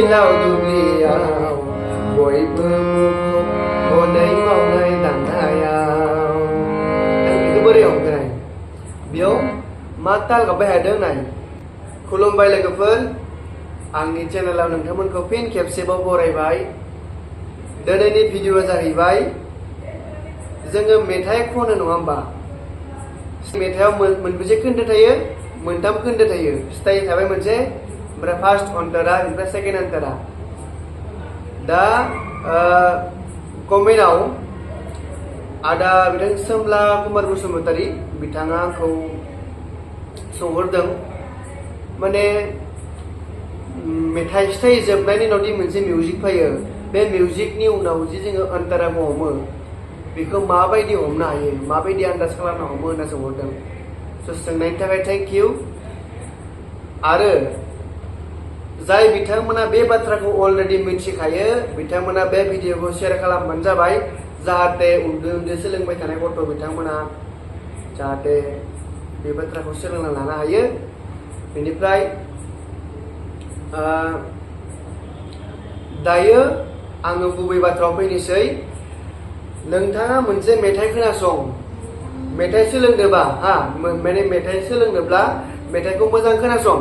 फैलाव दुब्लियाव बयबो मुखुब हनै मावनाय दांनायाव। बेखौ बोरै हमगोन बेयाव मा ताल गाबबाय थादों नाय। खुलुमबाय लोगोफोर, आंनि चेनेलाव नोंथांमोनखौ फिन खेबसेबाव बरायबाय। दिनैनि भिडिअआ जाहैबाय जोङो मेथाइ खनो नङा होमबा। मेथाइआव मोनबेसे खोन्दो थायो? मोनथाम खोन्दो थायो। स्टाइल थाबाय मोनसे, ओमफ्राय फार्स्ट अन्तरा, ओमफ्राय सेकेन्ड अन्तरा। दा कमेन्टआव आदा बिथां सोमला कुमार बसुमतारी बिथाङा आंखौ सोंहरदों, माने मेथाइ स्टाइल जोबनायनि उनाव दि मोनसे मिउजिक फैयो, बे मिउजिकनि उनाव जि जोङो अन्तराखौ हमो बेखौ माबायदि हमनो हायो, माबायदि आन्दाज खालामनो हमो होनना सोंहरदों। सोंनायनि थाखाय थेंक इउ। आरो जाय बिथांमोना बे बाथ्राखौ अलरेडि मिथिखायो बिथांमोना बे भिडिअखौ शेयार खालामबानो जाबाय, जाहाथे उन्दै उन्दै सोलोंबाय थानाय गथ' बिथांमोना जाहाथे बे बाथ्राखौ सोलोंना लानो हायो। बेनिफ्राय दायो आङो गुबै बाथ्रायाव फैनोसै। नोंथाङा मोनसे मेथाइ खोनासं, मेथाइ सोलोंदोंबा माने मेथाइ सोलोंनोब्ला मेथाइखौ मोजां खोनासं।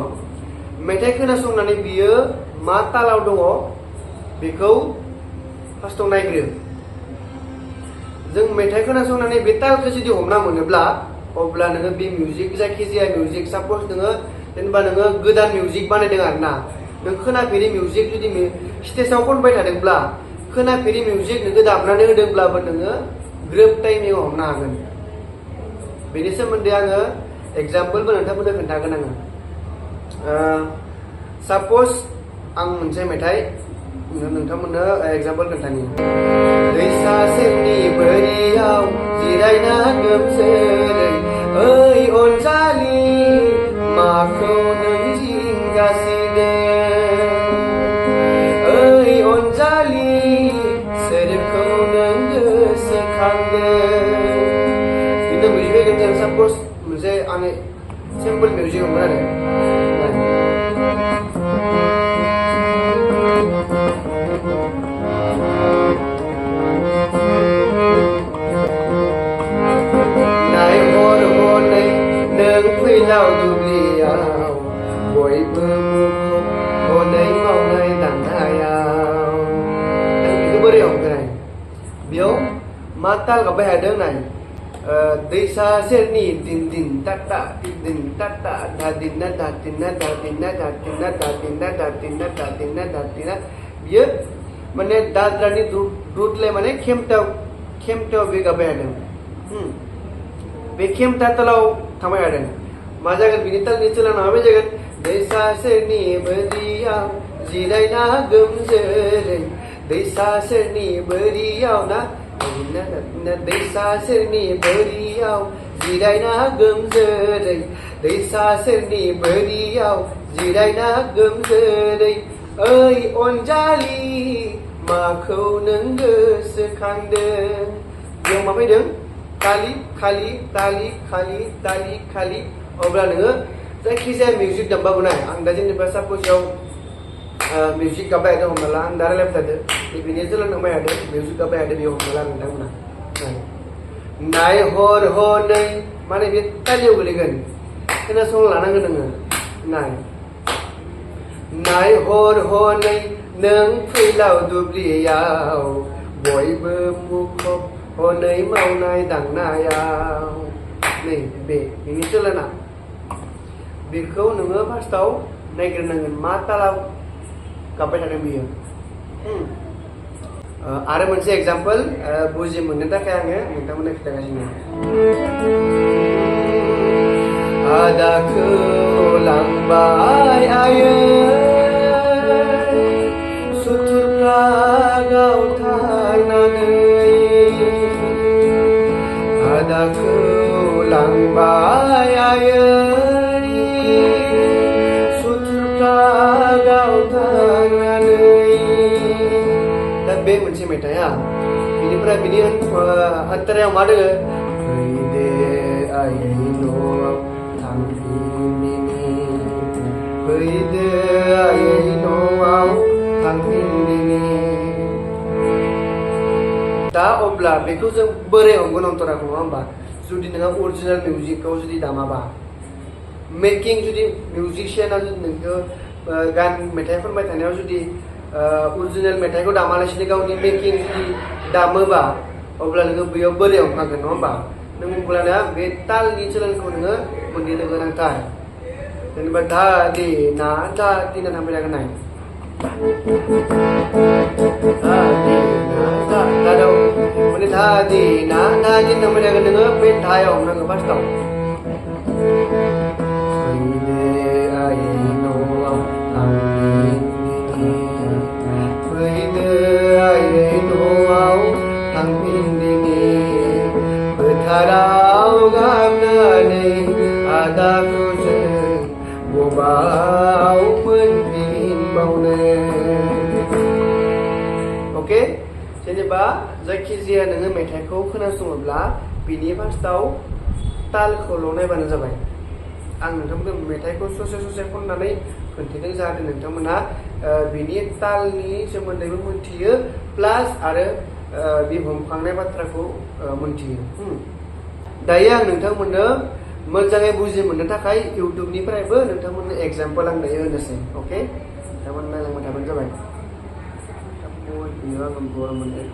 मेथाइ खोनासंनानै बियो मा तालाव दङ बेखौ फार्स्टआव नायग्रो। जों मेथाइ खोनासंनानै बे तालखौ जुदि हमना मोनोब्ला अब्ला नोङो बे मिउजिक, जायखिजाया मिउजिक, साप'ज नोङो जेनेबा नोङो गोदान मिउजिक बानायदों आरो ना, नों खोनाफेरि मिउजिक जुदि स्टेजाव खनबाय थादोंब्ला, खोनाफेरि मिउजिक नोङो दामनानै होदोंब्लाबो नोङो ग्रोब टाइमिंआव हमनो हागोन। बेनि सोमोन्दै आङो एग्जाम्पोलबो नोंथांमोननो खोन्थागोन आङो। साप'ज आं मोनसे मेथाइ नोंथांमोननो एग्जाम्पल खोन्थानि। दैसा सेरनि बोरियाव जिरायना गोमजोरै, ओइ अनजालि माखौ नों जिंगासिदों, ओइ अनजालि सोरखौ नों गोसोखांदों। बिनो मिउजिक फैगोन। साप'ज मोनसे आं सिम्पल मिउजिक हमगोन आरो। नायहर हनै नों फैलाव दुब्लियाव बयबो मुखुब हनै मावनाय दांनायाव। बेखौ बोरै हमगोन बेयाव मा ताल गाबबाय थादों नाय। दैसा सेरनि दिन दिन टाटा दिन टाटा धादिना धादिना धादिना धादिना धादिना धादिना धादिना धादिना। बियो माने दाद्रानि दुधले माने खेमथायाव बे गाबबाय थादों। बे खेमथा तालाव थांबाय थादों। मा जागोन बिनि तालनि चलाना माबायदि जागोन? दैसा सेरनि बोरियाव जिरायना गोमजोरै, दैसा सेरनि बोरियाव ना, दैसा सेरनि बोरियाव जिरायना गोमजोरै, दैसा सेरनि बोरियाव जिरायना गोमजोरै, ओइ अनजालि माखौ नों गोसोखांदों। बेयाव मा फैदों? खालि खालि तालि खालि तालि खालि। अब्ला नोङो जायखिजाया मिउजिक दामबाबो नाय, आं दा जेनेबा साप'ज बेयाव मिउजिक गाबबाय थादों हमना ला, आं दा रायलायबाय थादों, बेनि सोलोंबाय थादों, मिउजिक गाबबाय थादों, बेयाव हमना ला नोंथांमोना नायहर हनै माने बे तालियाव गोलैगोन। खोनासं लानांगोन नोङो। नायहर हनै नों फैलाव दुब्लियाव बयबो मुखुब हनै मावनाय दांनायाव। नै बेनि सोलोना बेखौ नोङो फार्स्टआव नायग्रोनांगोन मा तालाव गाबबाय थादों बियो। आरो मोनसे एग्जाम्पल बुजि मोननो थाखाय आङो नोंथांमोननो खिन्थागासिनो। आदाखौ लांबाय आयै सुथुरफ्रा गावथारनानै, आदाखौ लांबाय आयै सुथुरफ्रा गावथारनानै। दा बे मोनसे मेथाइआ। बेनिफ्राय बिनि अन्तरायाव मा दोङो? फैदो आयै न'आव थांफिननि, फैदो आयै न'आव अब्ला बेखौ जों बोरै हमगोन अन्तराखौ नङा होमबा जुदि नोंहा अरिजिनेल मिउजिकखौ जुदि दामाबा मेकिं जुदि मिउजिशियाना जुदि नोंखौ गान मेथाइ खनबाय थानायाव जुदि अरिजिनेल मेथाइखौ दामालासिनो गावनि मेकिं जुदि दामोबा अब्ला नोङो बेयाव बोरै हमखागोन नङा होमबा नों अब्लाना बे तालनि चेलेन्जखौ नोङो मोननो गोनांथार जेनेबा धा दे ना धा दिना थांबाय थागोन नाय धा दे ना धा दादाव माने धा दे ना धा दिन थांबाय थागोन नोङो बे धायाव हमनांगौ फार्स्टआव फोथाराव गाबनानै आदाखौ जों बबाव मोनफिनबावनो अके जेनेबा जायखिजाया नोङो मेथाइखौ खोनासङोब्ला बिनि फार्स्टआव तालखौल' नायबानो जाबाय आं नोंथांमोनखौ मेथाइखौ ससे ससे खननानै खोन्थिदों जाहाथे नोंथांमोना बिनि तालनि सोमोन्दैबो मोनथियो प्लास आरो बे हमखांनाय बाथ्राखौ मोनथियो दायो आं नोंथांमोननो मोजाङै बुजि मोननो थाखाय इउटुबनिफ्रायबो नोंथांमोननो एग्जाम्पल आं दायो होनोसै अके नोंथांमोन नायलांबाय थाबानो जाबाय बेयाव आं बर' मोनदों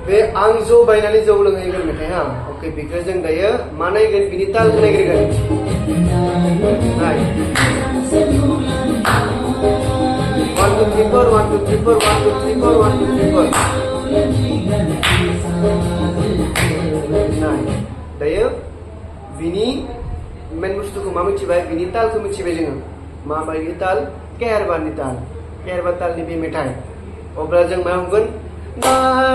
बे आं जौ बायनानै जौ लोंहैगोन मेथाइ हा अके बेखौ जों दायो मा नायगोन बिनि तालखौ नायग्रोगोन नाय 1 2 3 4 1 2 3 4 1 2 3 4 1 2 3 4 नाय दायो बिनि मेन बुस्थुखौ मा मिथिबाय बिनि तालखौ मिथिबाय जोङो माबायदि ताल केरबानि ताल केरबा तालनि बे मेथाइ अब्ला जों मा हमगोन ना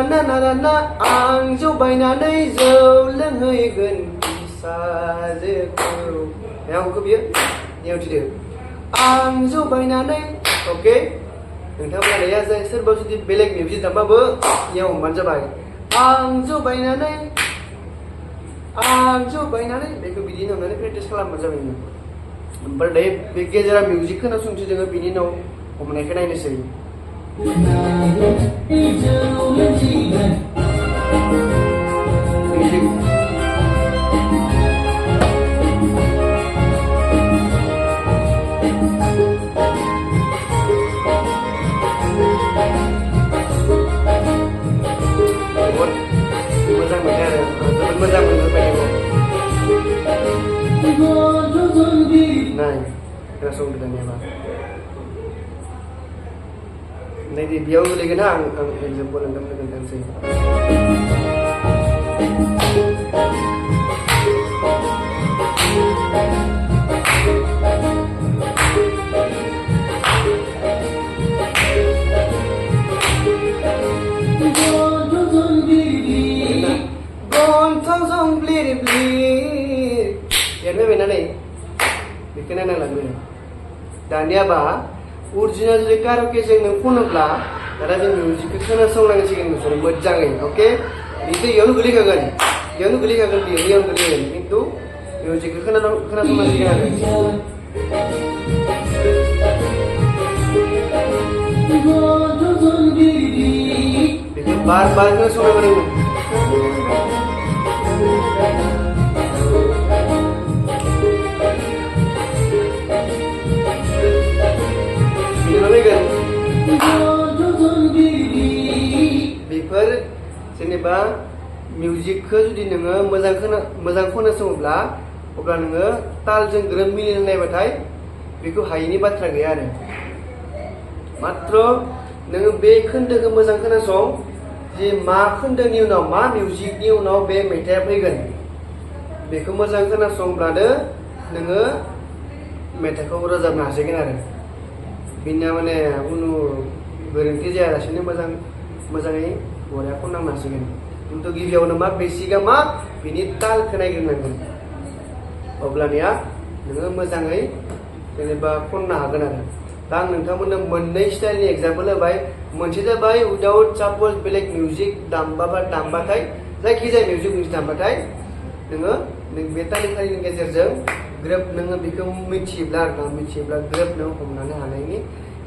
ना ना ना ना आं जौ बायनानै जौ लोंहैगोन फिसाजोखौ मा हमखो बियो नियाव थिदो आं जौ बायनानै अके नोंथांमोना दाया जाय सोरबा जुदि बेलेग मिउजिक दामबाबो नियाव हमबानो जाबाय आं जौ बायनानै बेखौ बिदि होननानै प्रेक्टिस खालामबानो जाबाय ओमफ्राय दायो बे गेजेराव मिउजिक खोनासंसै जोङो बिनि उनाव हमनायखौ नायनोसै मोजां मोनो आरो जोबोद मोजां मोनो मेथाइखौ नाय खोनासंदो दानियाबा नैबे बेयाव गोलैगोन आं एग्जाम्पल नोंथांमोननो खोन्थानोसै गन्थंजों ब्लिर ब्लिर एरबायनानै बेखौ नायनांलांदो दानियाबा अरिजिनेल जुदि कारावकेजों नों खनोब्ला दाना जों मिउजिकखौ खोनासंनांसिगोन नोंसोरो मोजाङै अके बेखौ इयावनो गोलैखागोन बेयावनो गोलैखागोन इयावनो गोलैगोन खिन्थु मिउजिकखौ खोनासंनांसिगोन आरो बेखौ बार बार खोनासंनांगौ बेफोर जेनेबा मिउजिकखौ जुदि नोङो मोजां खोनासङोब्ला अब्ला नोङो तालजों ग्रोब मिलिनो नायबाथाय बेखौ हायैनि बाथ्रा गैया आरो मात्र नोङो बे खोन्दोखौ मोजां खोनासं जे मा खोन्दोनि उनाव मा मिउजिकनि उनाव बे मेथाइआ फैगोन बेखौ मोजां खोनासंब्लानो नोङो मेथाइखौ रोजाबनो हासिगोन आरो बिनिया माने कुनु गोरोन्थि जायालासेनो मोजाङै बरिया खननांनो हासिगोन खिन्थु गिबियावनो मा बेसिकआ मा बिनि तालखौ नायग्रोनांगोन अब्लानिया नोङो मोजाङै जेनेबा खननो हागोन आरो दा आं नोंथांमोननो मोननै स्टाइलनि एग्जाम्पल होबाय मोनसे जाबाय उइदाउट साप'ज बेलेग मिउजिक दामबाथाय जायखिजाया मिउजिक मोनसे दामबाथाय नोङो बे तालिखारिनि गेजेरजों ग्रोब नोङो बेखौ मिथियोब्ला आरोना मिथियोब्ला ग्रोब नों हमनानै हानायनि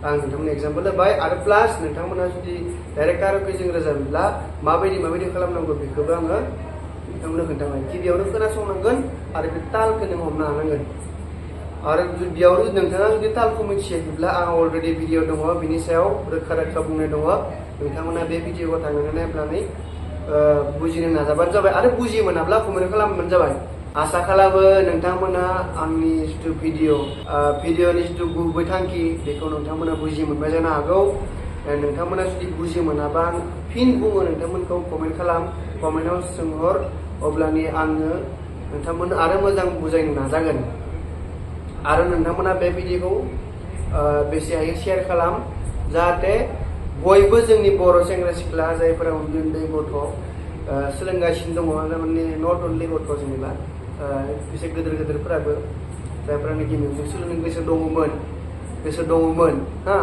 आं नोंथांमोननो एग्जाम्पल होबाय आरो प्लास नोंथांमोना जुदि डाइरेक्ट कारावकेजों रोजाबोब्ला माबायदि खालामनांगौ बेखौबो आङो नोंथांमोननो खोन्थाबाय गिबियावनो खोनासंनांगोन आरो बे तालखौ नों हमनो हानांगोन आरो बेयाव नोंथाङा जुदि तालखौ मिथियोब्ला आं अलरेडि भिडिअ दङ बिनि सायाव रोखा बुंनाय दङ नोंथांमोना बे भिडिअखौ थांनानै नायब्लानै बुजिनो नाजाबानो जाबाय आरो बुजि मोनाब्ला कमेन्ट खालामबानो जाबाय आसा खालामो नोंथांमोना आंनि जिथु भिडिअनि जिथु गुबै थांखि बेखौ नोंथांमोना बुजि मोनबाय जानो हागौ नोंथांमोना जुदि बुजि मोनाबा फिन बुङो नोंथांमोनखौ कमेन्ट खालाम कमेन्टआव सोंहर अब्लानि आङो नोंथांमोननो आरो मोजां बुजायनो नाजागोन आरो नोंथांमोना बे भिडिअखौ बेसे हायो शेयार खालाम जाहाथे बयबो जोंनि बर' सेंग्रा सिख्ला जायफोरा उन्दै गथ' सोलोंगासिनो दङ माने नट अनलि गथ' जेनेबा एसे गिदिरफोराबो जायफोरानोखि मिउजिक सोलोंनो गोसो दङमोन हा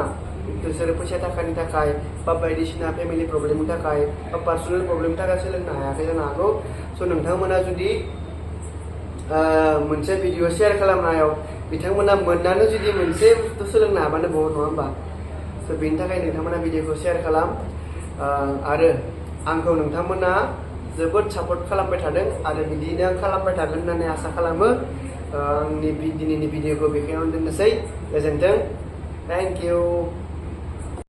बिसोरो फैसा थाखानि थाखाय बा बायदिसिना फेमिलि प्रब्लेमनि थाखाय बा पार्सनेल प्रब्लेमनि थाखाय सोलोंनो हायाखै जानो हागौ स' नोंथांमोना जुदि मोनसे भिडिअ शेयार खालामनायाव बिथांमोना मोननानै जुदि मोनसे बुस्थु सोलोंनो हाबानो बहुत नङा होमबा स' बेनि थाखाय नोंथांमोना भिडिअखौ शेयार खालाम आरो आंखौ नोंथांमोना जोबोद सापर्ट खालामबाय थादों आरो बिदिनो खालामबाय थागोन होननानै आसा खालामो आंनि दिनैनि भिडिअखौ बेखिनियावनो दोननोसै गोजोन्थों थेंक इउ